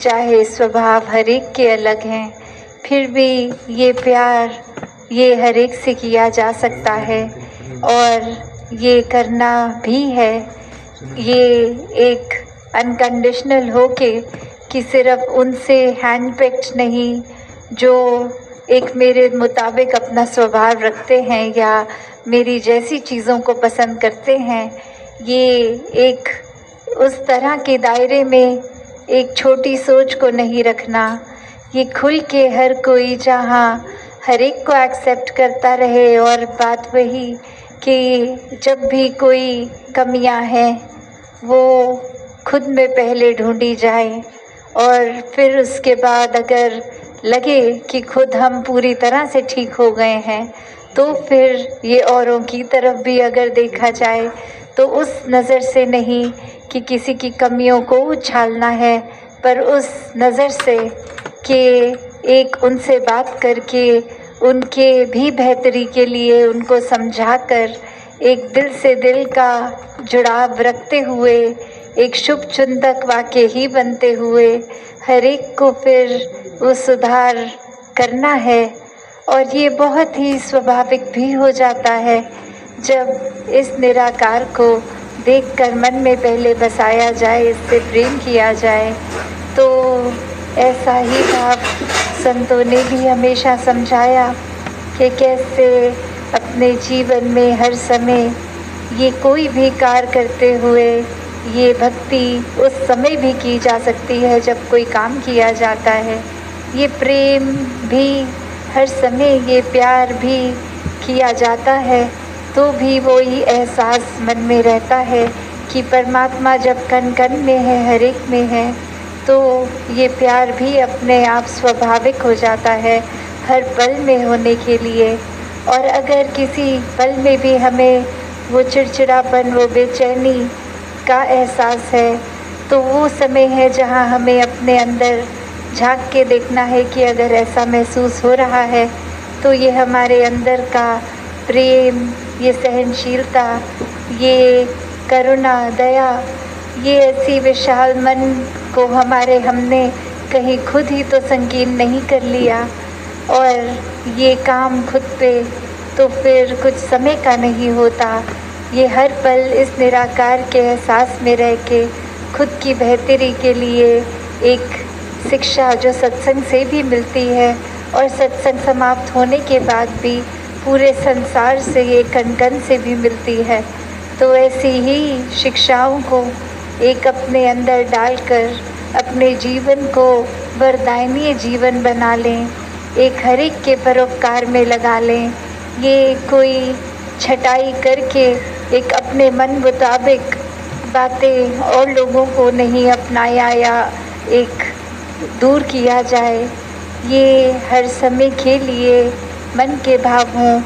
चाहे स्वभाव हर एक के अलग हैं, फिर भी ये प्यार ये हर एक से किया जा सकता है और ये करना भी है। ये एक अनकंडीशनल होके कि सिर्फ उनसे हैंड पिक्ड नहीं, जो एक मेरे मुताबिक अपना स्वभाव रखते हैं या मेरी जैसी चीज़ों को पसंद करते हैं, ये एक उस तरह के दायरे में एक छोटी सोच को नहीं रखना। ये खुल के हर कोई जहाँ हर एक को एक्सेप्ट करता रहे और बात वही कि जब भी कोई कमियां हैं वो खुद में पहले ढूंढी जाए और फिर उसके बाद अगर लगे कि खुद हम पूरी तरह से ठीक हो गए हैं तो फिर ये औरों की तरफ भी अगर देखा जाए तो उस नज़र से नहीं कि किसी की कमियों को उछालना है, पर उस नज़र से कि एक उनसे बात करके उनके भी बेहतरी के लिए उनको समझाकर एक दिल से दिल का जुड़ाव रखते हुए एक शुभ चिंतक वाक्य ही बनते हुए हर एक को फिर वो सुधार करना है। और ये बहुत ही स्वाभाविक भी हो जाता है जब इस निराकार को देखकर मन में पहले बसाया जाए, इससे प्रेम किया जाए। तो ऐसा ही भाव संतों ने भी हमेशा समझाया कि कैसे अपने जीवन में हर समय ये कोई भी कार्य करते हुए ये भक्ति उस समय भी की जा सकती है जब कोई काम किया जाता है। ये प्रेम भी हर समय, ये प्यार भी किया जाता है तो भी वही एहसास मन में रहता है कि परमात्मा जब कण कण में है, हर एक में है, तो ये प्यार भी अपने आप स्वाभाविक हो जाता है हर पल में होने के लिए। और अगर किसी पल में भी हमें वो चिड़चिड़ापन, वो बेचैनी का एहसास है तो वो समय है जहाँ हमें अपने अंदर झांक के देखना है कि अगर ऐसा महसूस हो रहा है तो ये हमारे अंदर का प्रेम, ये सहनशीलता, ये करुणा, दया, ये ऐसी विशाल मन को हमने कहीं खुद ही तो संकीर्ण नहीं कर लिया और ये काम खुद पे तो फिर कुछ समय का नहीं होता। ये हर पल इस निराकार के एहसास में रह के खुद की बेहतरी के लिए एक शिक्षा जो सत्संग से भी मिलती है और सत्संग समाप्त होने के बाद भी पूरे संसार से, ये कण कण से भी मिलती है। तो ऐसी ही शिक्षाओं को एक अपने अंदर डालकर अपने जीवन को वरदायनीय जीवन बना लें, एक हर एक के परोपकार में लगा लें। ये कोई छटाई करके एक अपने मन मुताबिक बातें और लोगों को नहीं अपनाया या एक दूर किया जाए। ये हर समय के लिए मन के भाव हों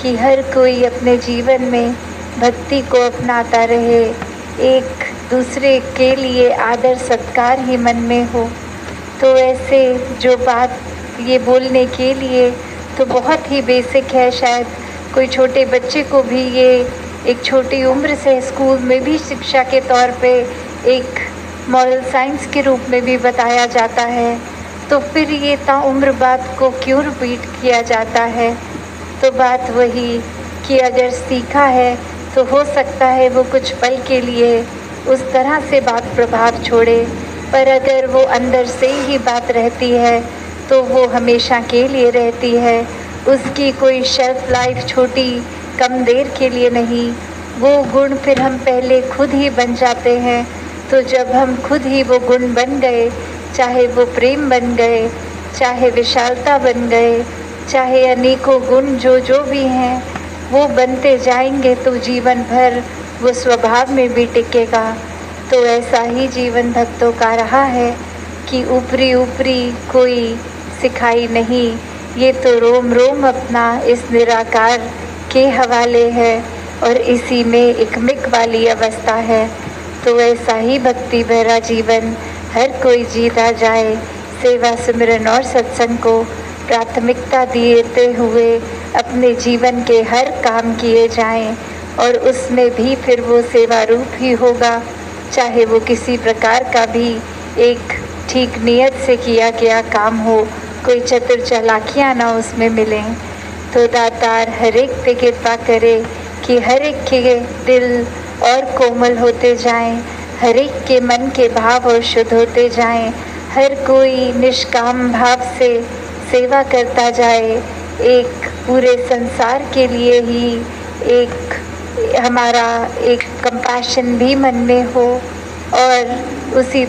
कि हर कोई अपने जीवन में भक्ति को अपनाता रहे, एक दूसरे के लिए आदर सत्कार ही मन में हो। तो ऐसे जो बात ये बोलने के लिए तो बहुत ही बेसिक है, शायद कोई छोटे बच्चे को भी ये एक छोटी उम्र से स्कूल में भी शिक्षा के तौर पे एक मॉरल साइंस के रूप में भी बताया जाता है, तो फिर ये ताउम्र बात को क्यों रिपीट किया जाता है। तो बात वही कि अगर सीखा है तो हो सकता है वो कुछ पल के लिए उस तरह से बात प्रभाव छोड़े, पर अगर वो अंदर से ही बात रहती है तो वो हमेशा के लिए रहती है। उसकी कोई शेल्फ लाइफ छोटी कम देर के लिए नहीं। वो गुण फिर हम पहले खुद ही बन जाते हैं। तो जब हम खुद ही वो गुण बन गए, चाहे वो प्रेम बन गए, चाहे विशालता बन गए, चाहे अनेकों गुण जो भी हैं वो बनते जाएंगे, तो जीवन भर वो स्वभाव में भी टिकेगा। तो ऐसा ही जीवन भक्तों का रहा है कि ऊपरी ऊपरी कोई सिखाई नहीं, ये तो रोम रोम अपना इस निराकार के हवाले है और इसी में एक मिक वाली अवस्था है। तो ऐसा ही भक्ति भरा जीवन हर कोई जीता जाए, सेवा सिमरन और सत्संग को प्राथमिकता देते हुए अपने जीवन के हर काम किए जाएं और उसमें भी फिर वो सेवा रूप ही होगा, चाहे वो किसी प्रकार का भी एक ठीक नियत से किया गया काम हो, कोई चतुर चालाकियाँ ना उसमें मिलें। तो दातार हर एक पे कृपा करे कि हर एक के दिल और कोमल होते जाएं, हर एक के मन के भाव और शुद्ध होते जाएं, हर कोई निष्काम भाव से सेवा करता जाए, एक पूरे संसार के लिए ही एक हमारा एक कंपैशन भी मन में हो और उसी